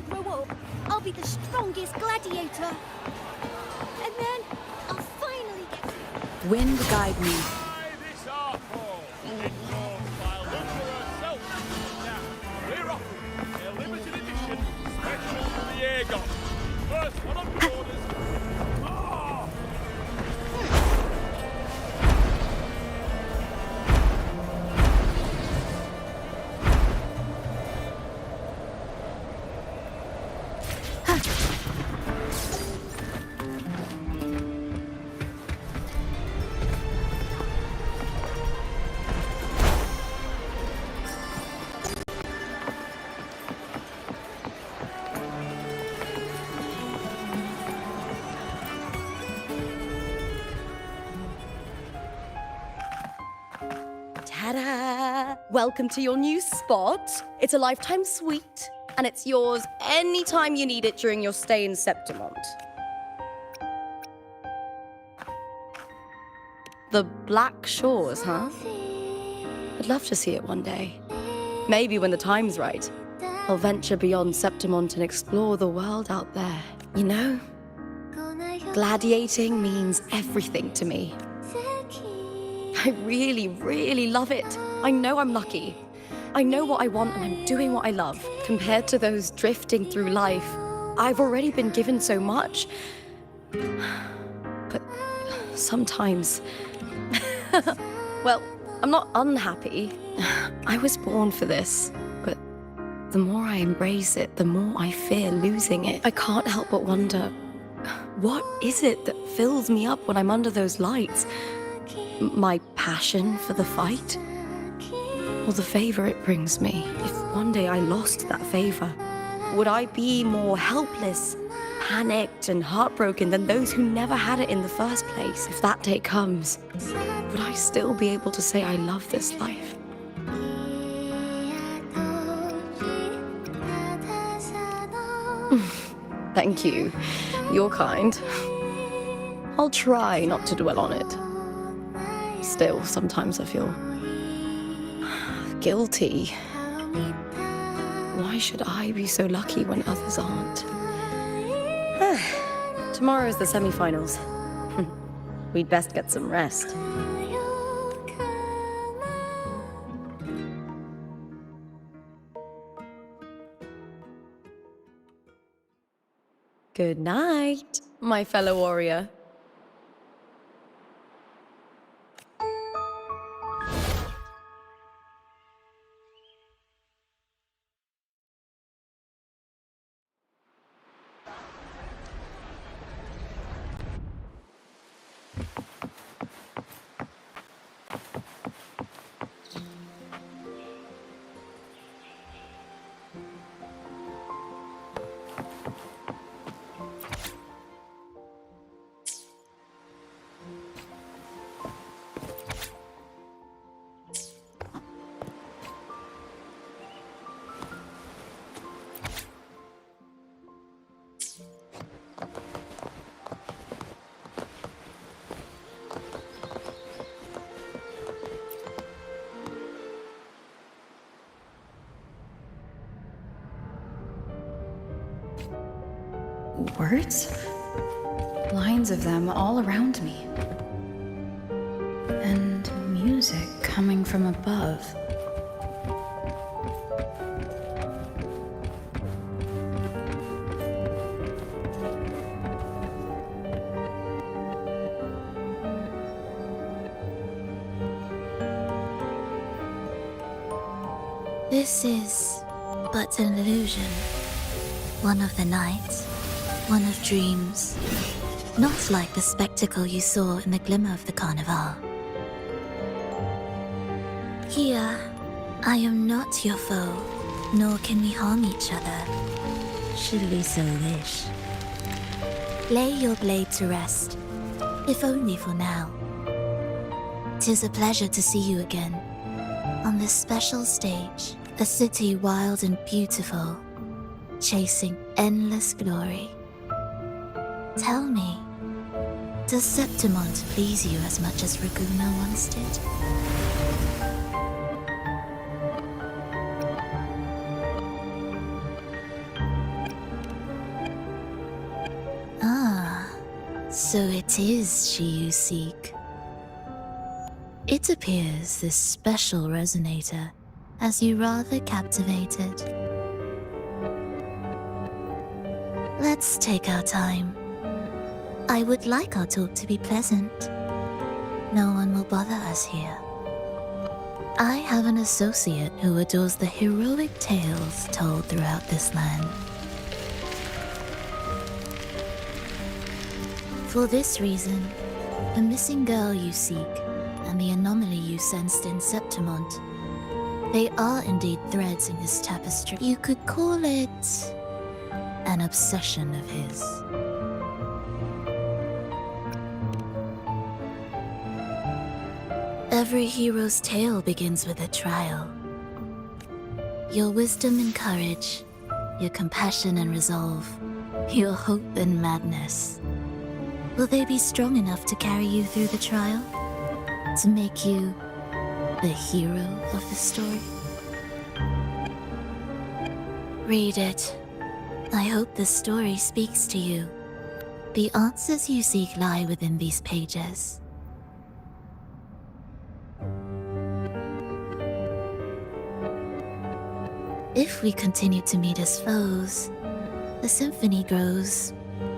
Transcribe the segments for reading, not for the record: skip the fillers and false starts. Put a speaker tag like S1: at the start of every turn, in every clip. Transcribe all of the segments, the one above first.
S1: grow up, I'll be the strongest gladiator. And then I'll finally get to...
S2: Wind guide me.
S3: This artful, informed by Lucilla herself. Now, we're offering a limited edition special for the air god. First one on the orders. Ah!
S2: Ta-da! Welcome to your new spot. It's a lifetime suite, and it's yours anytime you need it during your stay in Septimont. The Black Shores, huh? I'd love to see it one day. Maybe when the time's right, I'll venture beyond Septimont and explore the world out there. You know, gladiating means everything to me. I really, really love it. I know I'm lucky. I know what I want and I'm doing what I love. Compared to those drifting through life, I've already been given so much. But sometimes... well, I'm not unhappy. I was born for this. But the more I embrace it, the more I fear losing it. I can't help but wonder, what is it that fills me up when I'm under those lights? My passion for the fight? Or the favor it brings me? If one day I lost that favor, would I be more helpless, panicked, and heartbroken than those who never had it in the first place? If that day comes, would I still be able to say I love this life? Thank you. You're kind. I'll try not to dwell on it. Still, sometimes I feel guilty. Why should I be so lucky when others aren't? Tomorrow's the semi-finals. We'd best get some rest. Good night, my fellow warrior.
S4: Words? Lines of them all around me. And music coming from above.
S5: This is but an illusion. One of the nights. One of dreams, not like the spectacle you saw in the glimmer of the Carnival. Here, I am not your foe, nor can we harm each other, should we so wish. Lay your blade to rest, if only for now. 'Tis a pleasure to see you again, on this special stage, a city wild and beautiful, chasing endless glory. Tell me, does Septimont please you as much as Raguna once did? So it is she you seek. It appears this special resonator has you rather captivated. Let's take our time. I would like our talk to be pleasant. No one will bother us here. I have an associate who adores the heroic tales told throughout this land. For this reason, the missing girl you seek and the anomaly you sensed in Septimont, they are indeed threads in this tapestry. You could call it an obsession of his. Every hero's tale begins with a trial. Your wisdom and courage, your compassion and resolve, your hope and madness. Will they be strong enough to carry you through the trial? To make you the hero of the story? Read it. I hope the story speaks to you. The answers you seek lie within these pages. If we continue to meet as foes, the symphony grows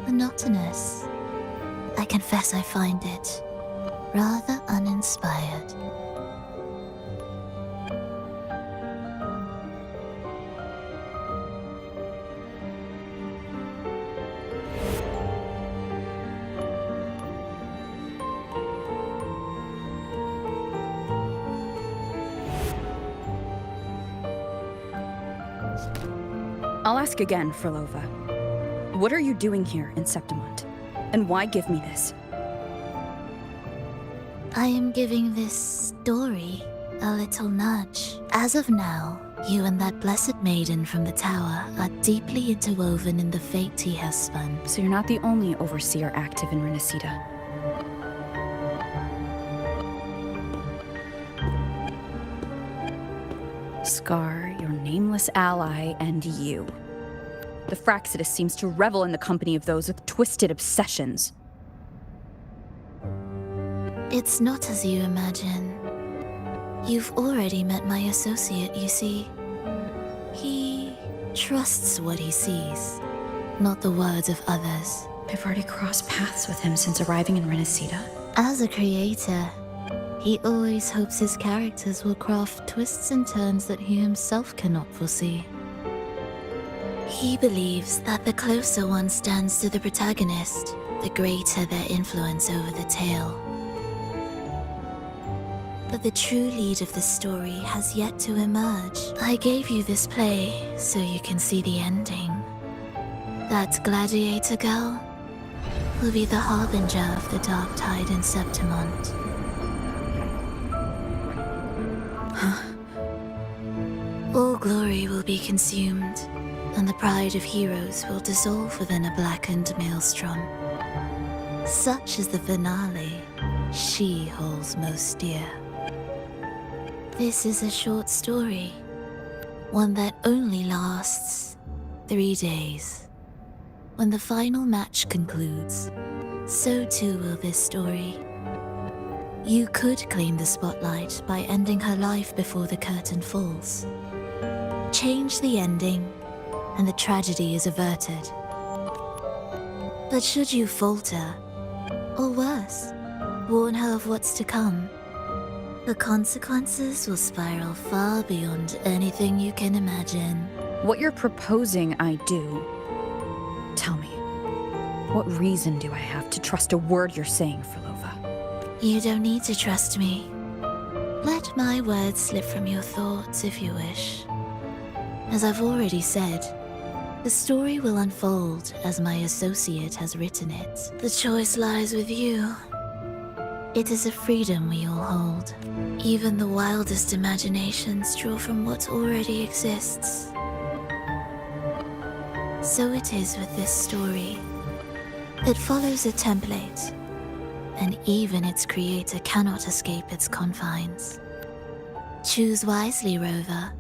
S5: monotonous. I confess I find it rather uninspired.
S6: I'll ask again, Frolova. What are you doing here in Septimont? And why give me this?
S5: I am giving this story a little nudge. As of now, you and that blessed maiden from the tower are deeply interwoven in the fate he has spun.
S6: So you're not the only overseer active in Renacida. Scar, your nameless ally, and you. The Fraxidus seems to revel in the company of those with twisted obsessions.
S5: It's not as you imagine. You've already met my associate, you see. He trusts what he sees, not the words of others.
S4: I've already crossed paths with him since arriving in Renacida.
S5: As a creator, he always hopes his characters will craft twists and turns that he himself cannot foresee. He believes that the closer one stands to the protagonist, the greater their influence over the tale. But the true lead of the story has yet to emerge. I gave you this play so you can see the ending. That gladiator girl will be the harbinger of the dark tide in Septimont. All glory will be consumed, and the pride of heroes will dissolve within a blackened maelstrom. Such is the finale she holds most dear. This is a short story, one that only lasts 3 days. When the final match concludes, so too will this story. You could claim the spotlight by ending her life before the curtain falls. Change the ending, and the tragedy is averted. But should you falter, or worse, warn her of what's to come, the consequences will spiral far beyond anything you can imagine.
S6: What you're proposing I do. Tell me, what reason do I have to trust a word you're saying, Frolova?
S5: You don't need to trust me. Let my words slip from your thoughts if you wish. As I've already said, the story will unfold as my associate has written it. The choice lies with you. It is a freedom we all hold. Even the wildest imaginations draw from what already exists. So it is with this story. It follows a template, and even its creator cannot escape its confines. Choose wisely, Rover.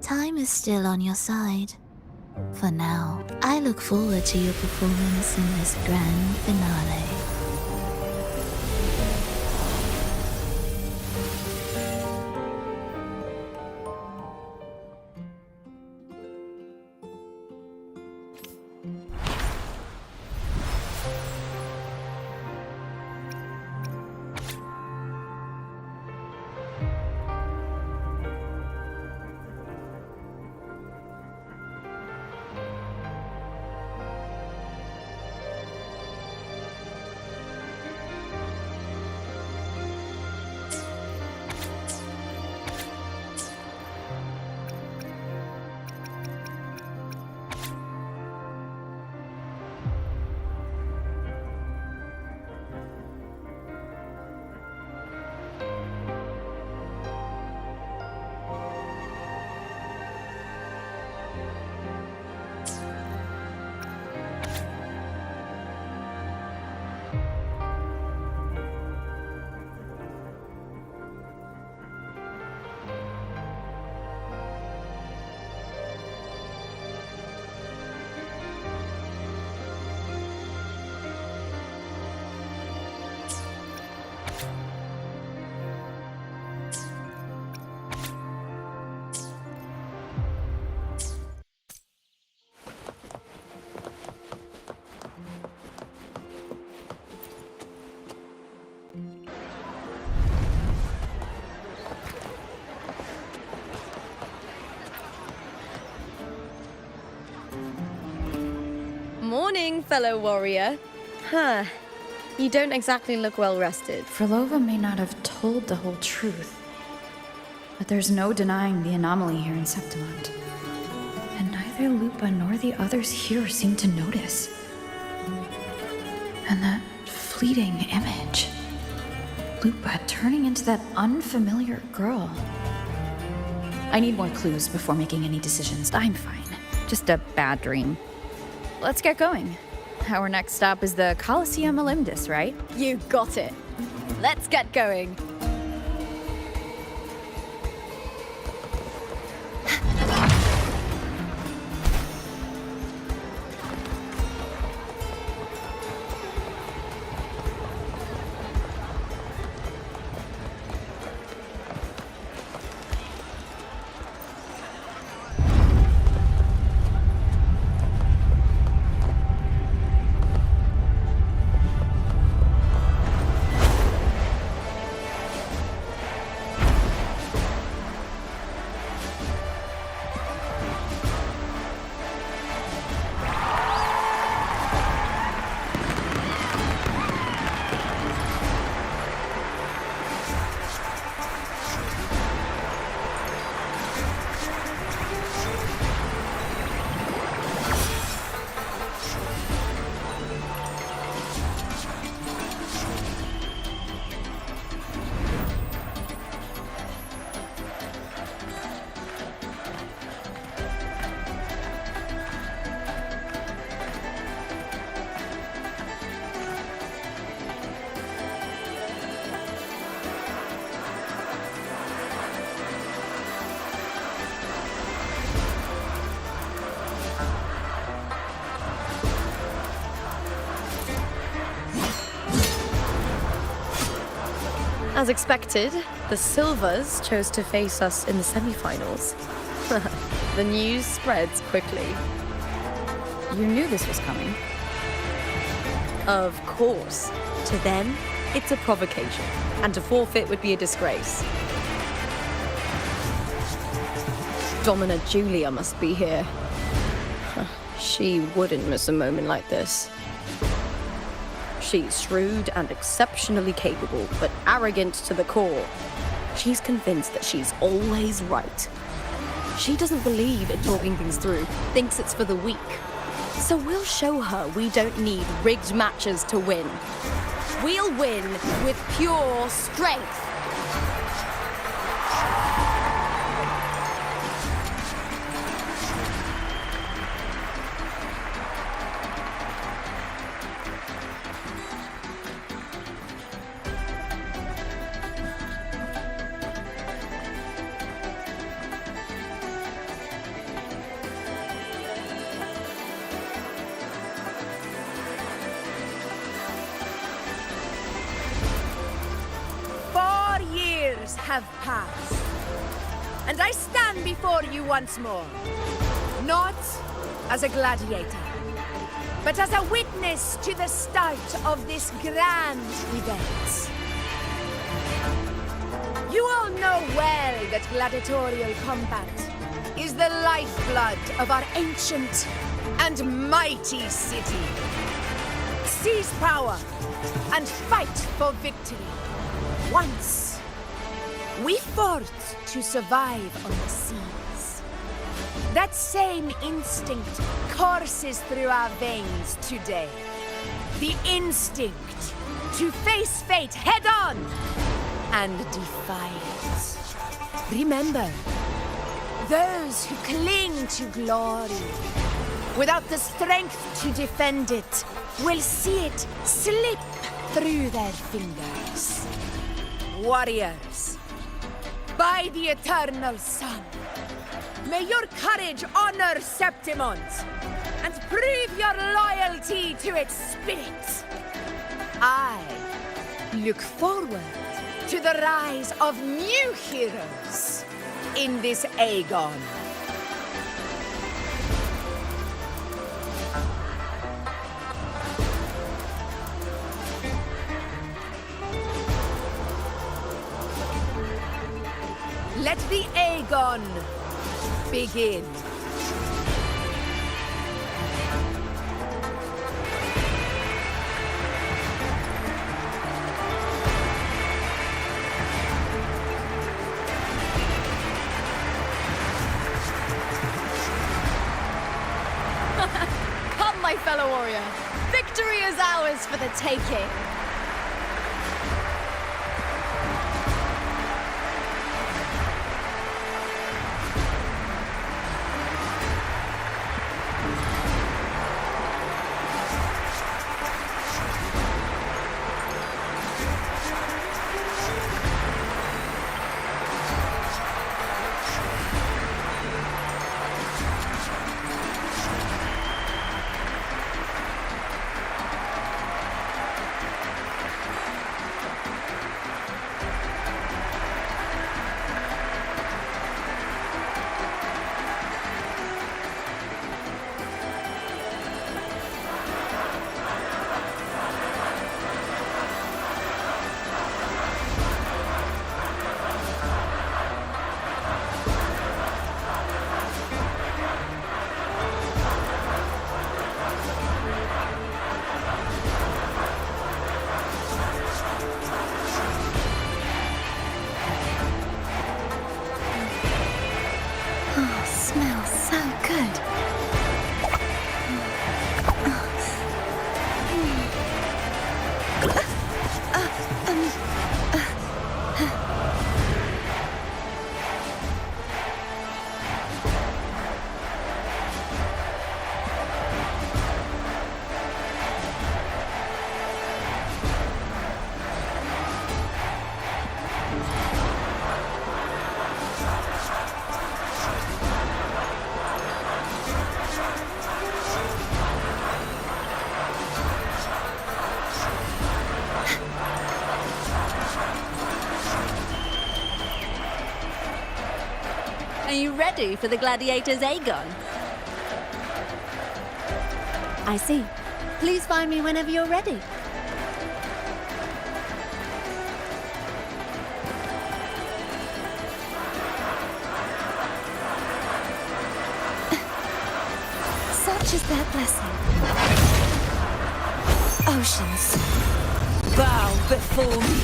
S5: Time is still on your side. For now, I look forward to your performance in this grand finale.
S2: Morning, fellow warrior. Huh. You don't exactly look well rested.
S4: Frolova may not have told the whole truth, but there's no denying the anomaly here in Septimont. And neither Lupa nor the others here seem to notice. And that fleeting image. Lupa turning into that unfamiliar girl. I need more clues before making any decisions.
S6: I'm fine. Just a bad dream. Let's get going. Our next stop is the Colosseum Olympus, right?
S2: You got it. Let's get going. As expected, the Silvers chose to face us in the semi-finals. The news spreads quickly.
S6: You knew this was coming.
S2: Of course. To them, it's a provocation, and to forfeit would be a disgrace. Domina Julia must be here. She wouldn't miss a moment like this. She's shrewd and exceptionally capable, but arrogant to the core. She's convinced that she's always right. She doesn't believe in talking things through, thinks it's for the weak. So we'll show her we don't need rigged matches to win. We'll win with pure strength.
S7: have passed, and I stand before you once more, not as a gladiator, but as a witness to the start of this grand event. You all know well that gladiatorial combat is the lifeblood of our ancient and mighty city. Seize power and fight for victory. Once, we fought to survive on the seas. That same instinct courses through our veins today. The instinct to face fate head-on and defy it. Remember, those who cling to glory without the strength to defend it will see it slip through their fingers. Warriors, by the eternal sun, may your courage honor Septimont and prove your loyalty to its spirit. I look forward to the rise of new heroes in this Aegon. Let the Aegon begin.
S2: Come, my fellow warrior. Victory is ours for the taking.
S1: Smells so good.
S8: Are you ready for the gladiators, Aegon? I see. Please find me whenever you're ready.
S1: Such is their blessing. Oceans, bow before me.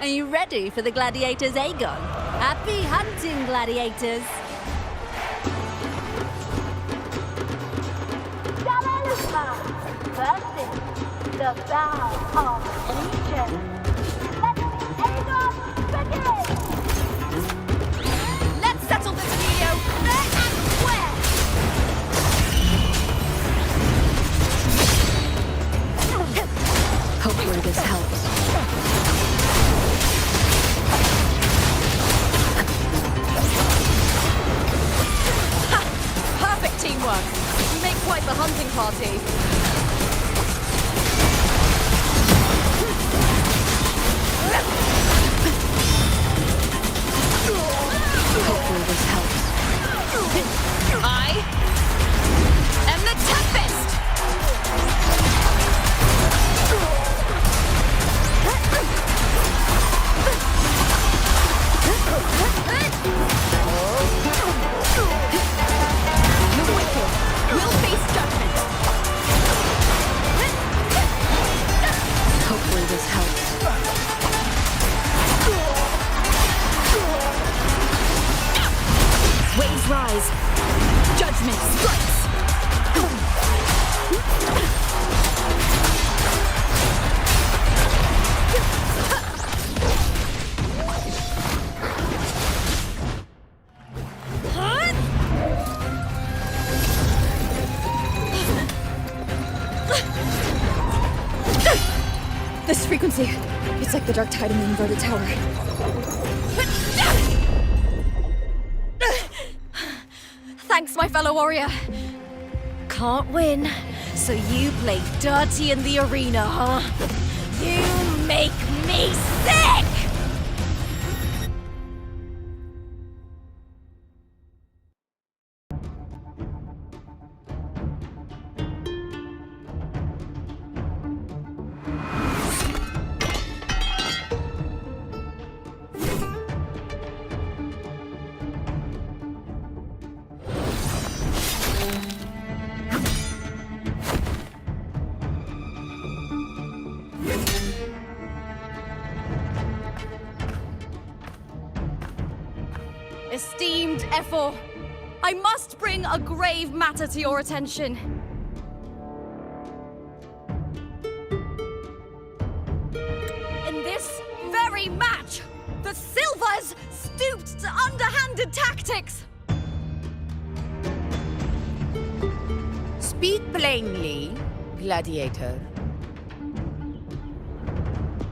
S8: Are you ready for the gladiators, Aegon? Happy hunting, gladiators!
S5: Versus the vow of allegiance. Let the
S2: Let's settle this video fair and square!
S6: Hopefully this helps.
S2: Perfect teamwork! We make quite the hunting party.
S6: Hopefully this helps.
S2: I am the Tempest! The wicked will face judgment.
S6: Hopefully this helps.
S2: Waves rise. Judgment strikes.
S6: This frequency, it's like the dark tide in the inverted tower.
S2: Thanks, my fellow warrior. Can't win, so you play dirty in the arena, huh? You make me sick! Esteemed Ephor, I must bring a grave matter to your attention. In this very match, the Silvers stooped to underhanded tactics.
S7: Speak plainly, gladiator.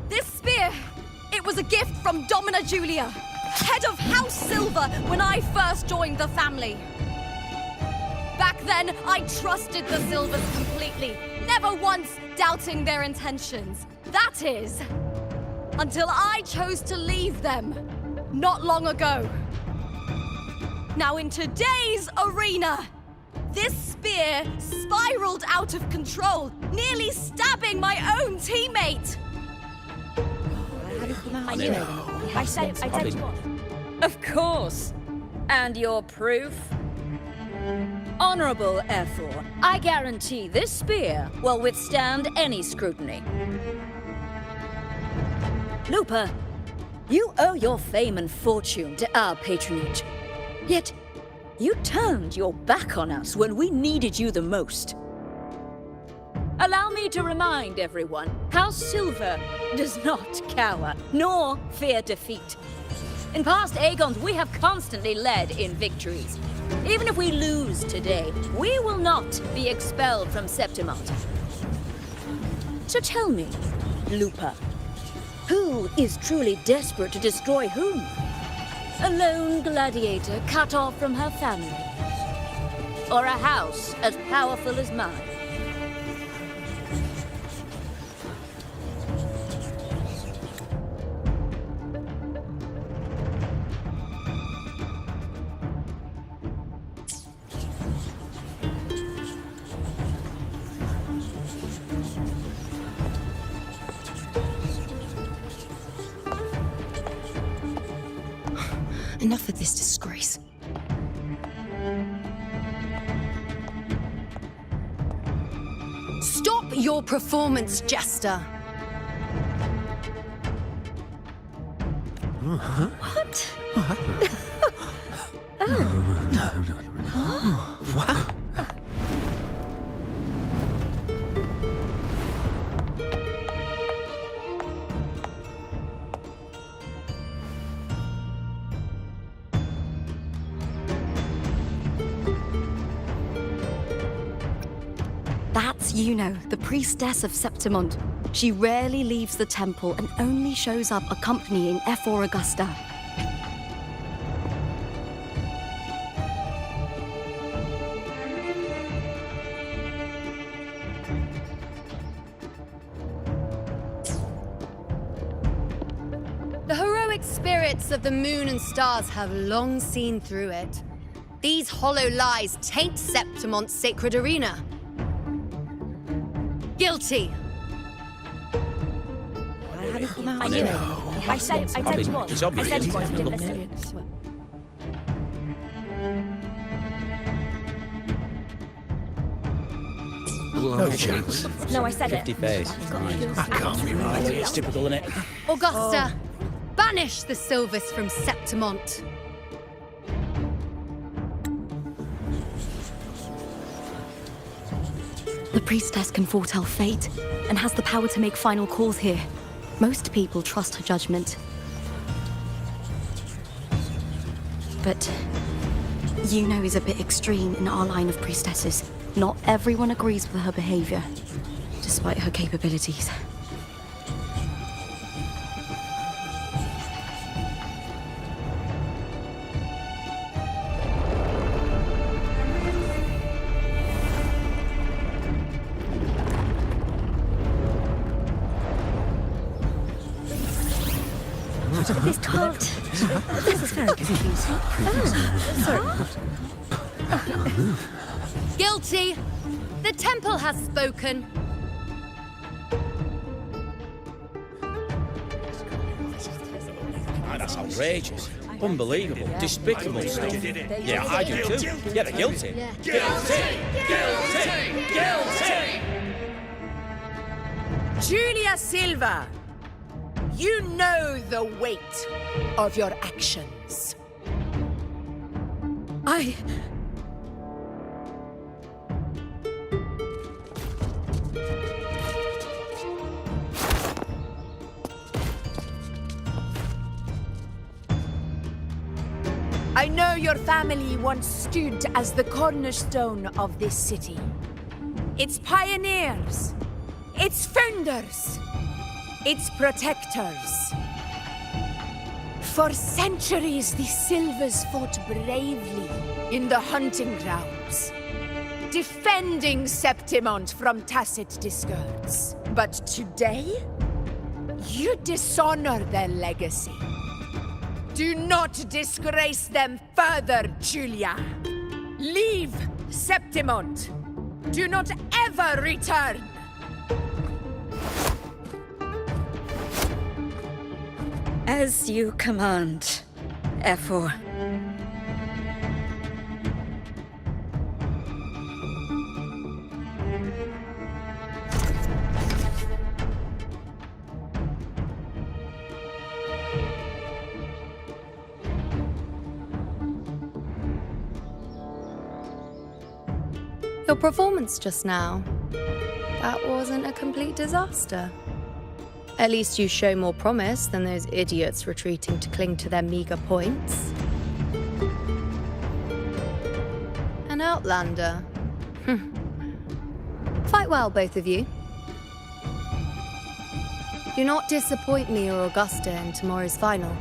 S2: This spear, it was a gift from Domina Julia, head of House Silver when I first joined the family. Back then, I trusted the Silvers completely, never once doubting their intentions. That is, until I chose to leave them, not long ago. Now in today's arena, this spear spiraled out of control, nearly stabbing my own teammate.
S6: I knew it.
S2: I said you what?
S9: Of course. And your proof? Honorable Ephor, I guarantee this spear will withstand any scrutiny. Lupa, you owe your fame and fortune to our patronage. Yet, you turned your back on us when we needed you the most. Allow me to remind everyone, House Silver does not cower, nor fear defeat. In past Aegons, we have constantly led in victories. Even if we lose today, we will not be expelled from Septimont. So tell me, Lupa, who is truly desperate to destroy whom? A lone gladiator cut off from her family? Or a house as powerful as mine?
S2: Enough of this disgrace. Stop your performance, Jester! What? That's Juno, the priestess of Septimond. She rarely leaves the temple and only shows up accompanying F4 Augusta.
S10: The heroic spirits of the moon and stars have long seen through it. These hollow lies taint Septimont's sacred arena. Guilty.
S8: I knew it. I said you was.
S11: It's obvious.
S8: I said you was.
S11: No chance.
S8: No, I said it.
S11: 50 face. That can't be right. It's typical, isn't it?
S10: Augusta, banish the Silvers from Septimont.
S2: The priestess can foretell fate and has the power to make final calls here. Most people trust her judgment. But Juno is a bit extreme in our line of priestesses. Not everyone agrees with her behavior, despite her capabilities.
S8: This can't. This is very confusing.
S10: Guilty. The temple has spoken.
S11: That's outrageous. Unbelievable. Despicable stuff. Yeah, I do too. Yeah, they're guilty. Guilty!
S7: Julia Silva, you know the weight of your actions. I know your family once stood as the cornerstone of this city. Its pioneers, its founders, its protectors. For centuries, the Silvers fought bravely in the hunting grounds, defending Septimont from tacit discords. But today, you dishonor their legacy. Do not disgrace them further, Julia. Leave Septimont. Do not ever return.
S9: As you command, F4.
S10: Your performance just now, that wasn't a complete disaster. At least you show more promise than those idiots retreating to cling to their meager points. An outlander. Fight well, both of you. Do not disappoint me or Augusta in tomorrow's final.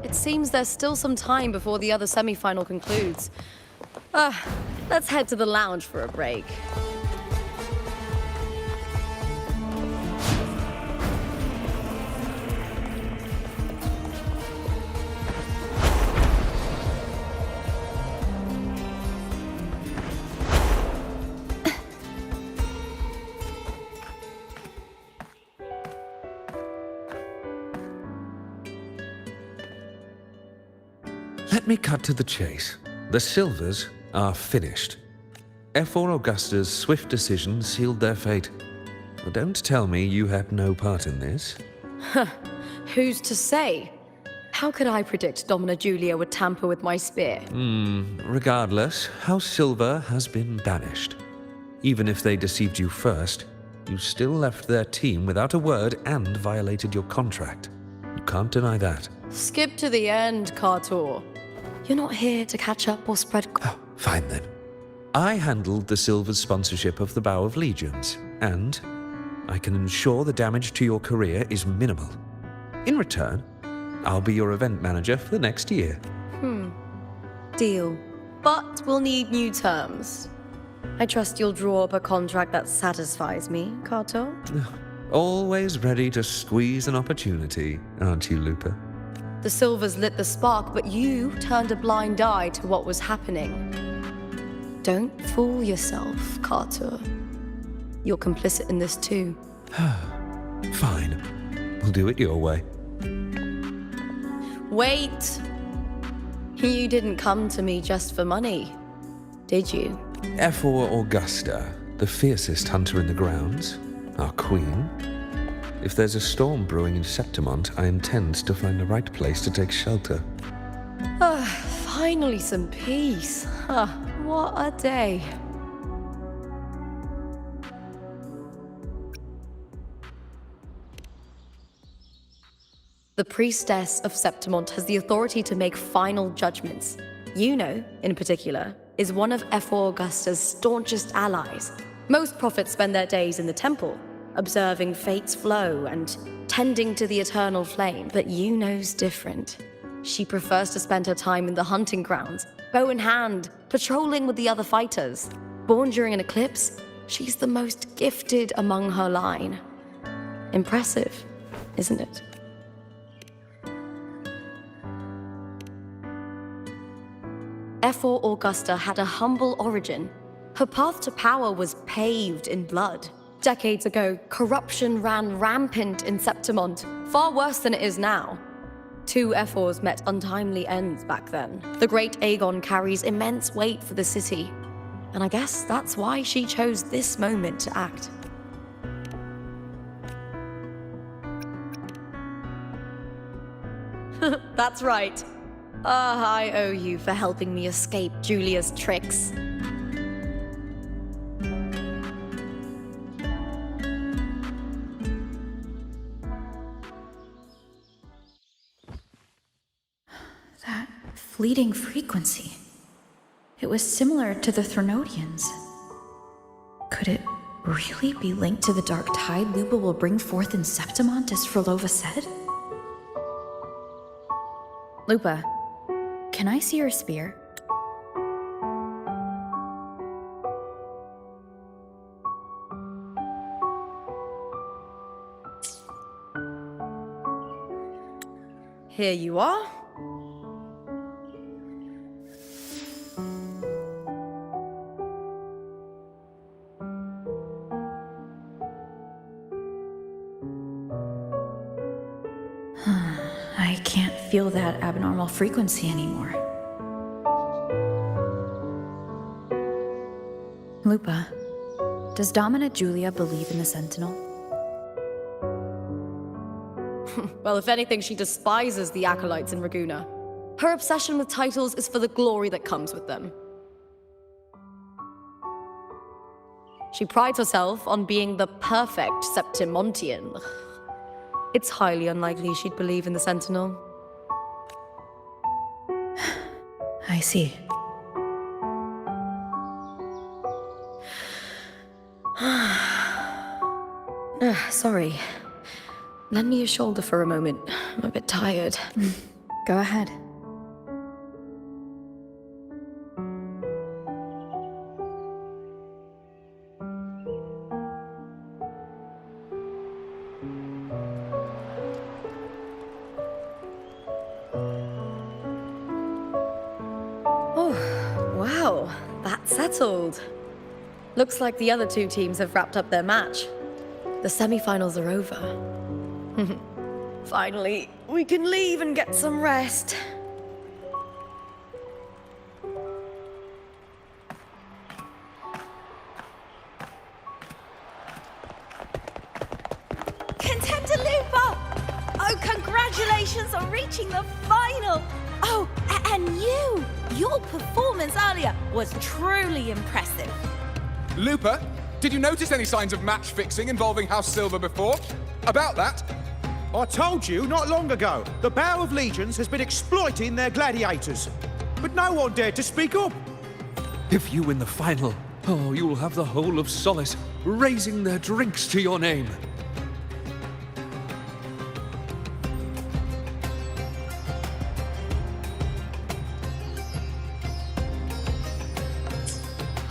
S2: It seems there's still some time before the other semi-final concludes. Let's head to the lounge for a break.
S12: Let me cut to the chase. The Silvers are finished. F4 Augusta's swift decision sealed their fate. But don't tell me you had no part in this.
S2: Who's to say? How could I predict Domina Julia would tamper with my spear?
S12: Regardless, House Silver has been banished. Even if they deceived you first, you still left their team without a word and violated your contract. can't deny that.
S2: Skip to the end, Cartor. You're not here to catch up or spread...
S12: Oh, fine then. I handled the Silver's sponsorship of the Bow of Legions, and I can ensure the damage to your career is minimal. In return, I'll be your event manager for the next year.
S2: Deal. But we'll need new terms. I trust you'll draw up a contract that satisfies me, Cartor.
S12: Always ready to squeeze an opportunity, aren't you, Lupa?
S2: The Silvers lit the spark, but you turned a blind eye to what was happening. Don't fool yourself, Carter. You're complicit in this too.
S12: Fine. We'll do it your way.
S2: Wait! You didn't come to me just for money, did you?
S12: Ephor Augusta, the fiercest hunter in the grounds, our queen. If there's a storm brewing in Septimont, I intend to find the right place to take shelter.
S2: Finally some peace. What a day. The priestess of Septimont has the authority to make final judgments. Yuno, in particular, is one of Ephor Augusta's staunchest allies. Most prophets spend their days in the temple, observing fate's flow and tending to the eternal flame, but Yuno's different. She prefers to spend her time in the hunting grounds, bow in hand, patrolling with the other fighters. Born during an eclipse, she's the most gifted among her line. Impressive, isn't it? Ephor Augusta had a humble origin. Her path to power was paved in blood. Decades ago, corruption ran rampant in Septimont, far worse than it is now. Two Ephors met untimely ends back then. The great Aegon carries immense weight for the city, and I guess that's why she chose this moment to act. That's right. I owe you for helping me escape Julia's tricks.
S4: That fleeting frequency. It was similar to the Threnodians. Could it really be linked to the dark tide Lupa will bring forth in Septimont, as Frolova said?
S6: Lupa, can I see your spear?
S2: Here you are.
S4: I can't feel that abnormal frequency anymore. Lupa, does Domina Julia believe in the Sentinel?
S2: Well, if anything, she despises the acolytes in Raguna. Her obsession with titles is for the glory that comes with them. She prides herself on being the perfect Septimontian. It's highly unlikely she'd believe in the Sentinel.
S4: I see.
S2: Sorry. Lend me your shoulder for a moment. I'm a bit tired.
S4: Go ahead.
S2: Oh, wow. That's settled. Looks like the other two teams have wrapped up their match. The semi-finals are over. Finally, we can leave and get some rest.
S1: Contender Lupa! Oh, congratulations on reaching the final! Oh, and you! Your performance earlier was truly impressive.
S13: Lupa, did you notice any signs of match fixing involving House Silver before? About that, I told you not long ago, the Bow of Legions has been exploiting their gladiators. But no one dared to speak up.
S12: If you win the final, oh, you'll have the whole of Solace raising their drinks to your name.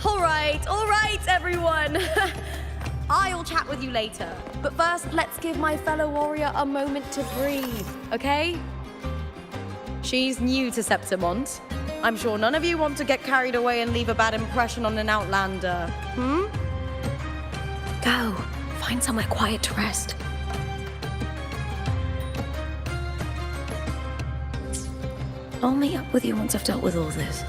S2: All right, everyone. I'll chat with you later. But first, let's give my fellow warrior a moment to breathe, okay? She's new to Septimont. I'm sure none of you want to get carried away and leave a bad impression on an outlander.
S4: Go. Find somewhere quiet to rest. I'll meet up with you once I've dealt with all this.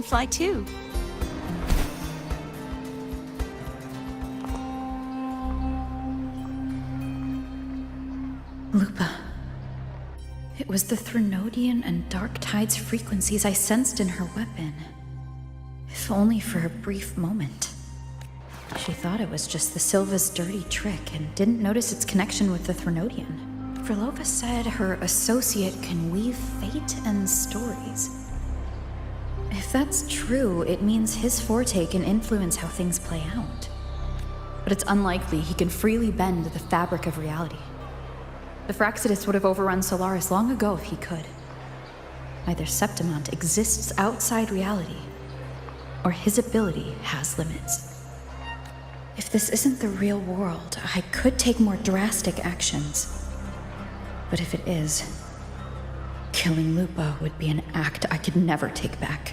S1: Fly too.
S4: Lupa. It was the Threnodian and Dark Tide's frequencies I sensed in her weapon. If only for a brief moment. She thought it was just the Silva's dirty trick and didn't notice its connection with the Threnodian. Verlova said her associate can weave fate and stories. If that's true, it means his forte can influence how things play out. But it's unlikely he can freely bend the fabric of reality. The Fraxidus would have overrun Solaris long ago if he could. Either Septimont exists outside reality, or his ability has limits. If this isn't the real world, I could take more drastic actions. But if it is, killing Lupa would be an act I could never take back.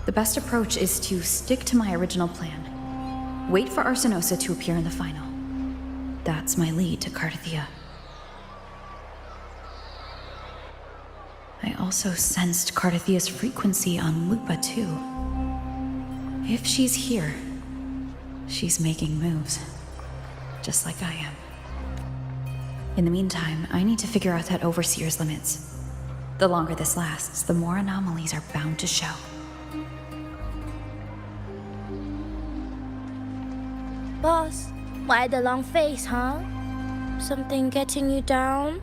S4: The best approach is to stick to my original plan. Wait for Arsenosa to appear in the final. That's my lead to Cartethya. I also sensed Cartethya's frequency on Lupa too. If she's here, she's making moves. Just like I am. In the meantime, I need to figure out that Overseer's limits. The longer this lasts, the more anomalies are bound to show.
S5: Boss, why the long face, huh? Something getting you down?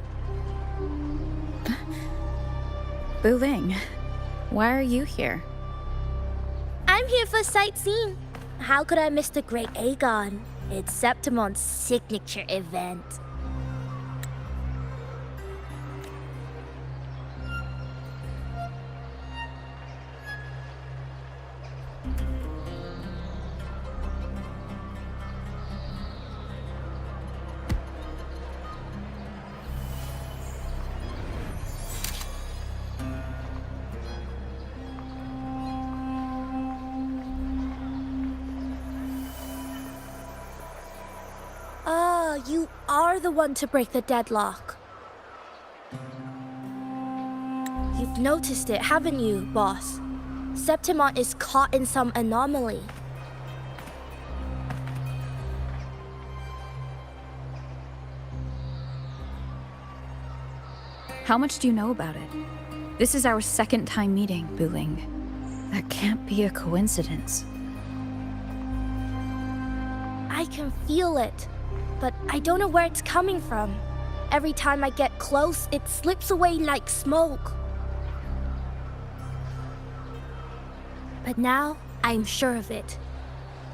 S6: Wuthering, why are you here?
S5: I'm here for sightseeing. How could I miss the Great Aegon? It's Septimont's signature event. You are the one to break the deadlock. You've noticed it, haven't you, boss? Septimont is caught in some anomaly.
S6: How much do you know about it?
S4: This is our second time meeting, Wuthering. That can't be a coincidence.
S5: I can feel it, but I don't know where it's coming from. Every time I get close, it slips away like smoke. But now, I'm sure of it.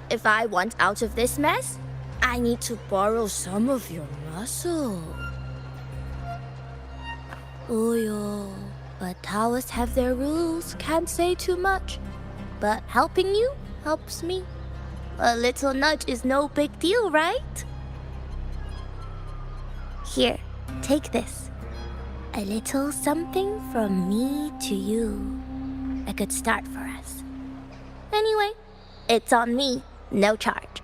S5: If I want out of this mess, I need to borrow some of your muscle. Oyo, but Taoists have their rules, can't say too much. But helping you helps me. A little nudge is no big deal, right? Here, take this. A little something from me to you. A good start for us. Anyway, it's on me, no charge.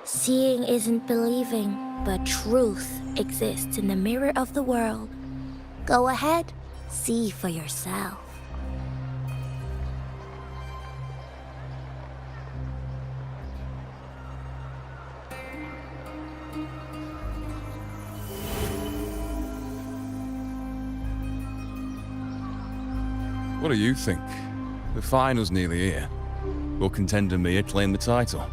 S5: Seeing isn't believing, but truth exists in the mirror of the world. Go ahead, see for yourself.
S14: What do you think? The final's nearly here. Will contender Mia claim the title?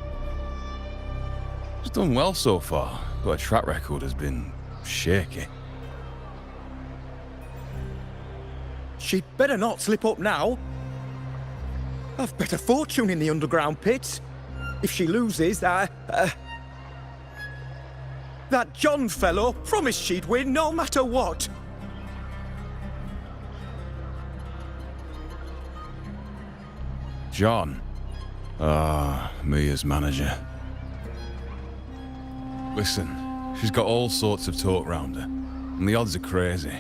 S14: She's done well so far, but her track record has been shaky.
S13: She'd better not slip up now. I've better fortune in the underground pits. If she loses, that John fellow promised she'd win no matter what.
S14: John. Mia's manager. Listen, she's got all sorts of talk round her, and the odds are crazy.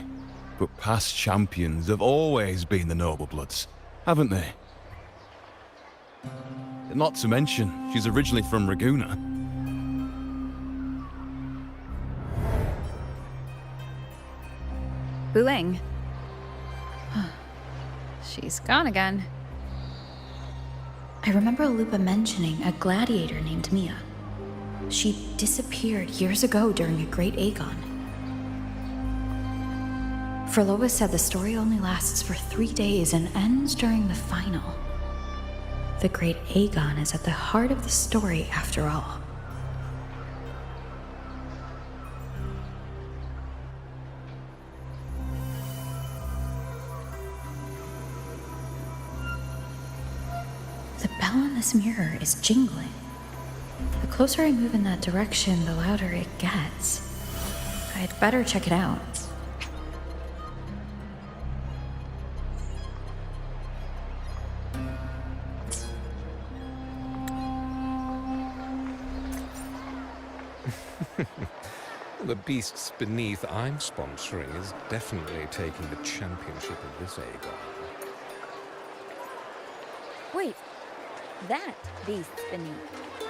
S14: But past champions have always been the noble bloods, haven't they? Not to mention, she's originally from Raguna.
S6: Wuthering. She's gone again.
S4: I remember Lupa mentioning a gladiator named Mia. She disappeared years ago during a Great Aegon. Frolova said the story only lasts for 3 days and ends during the final. The Great Aegon is at the heart of the story after all. The bell on this mirror is jingling. The closer I move in that direction, the louder it gets. I'd better check it out.
S12: The beasts beneath I'm sponsoring is definitely taking the championship of this Aegon.
S9: Wait, that beast's beneath.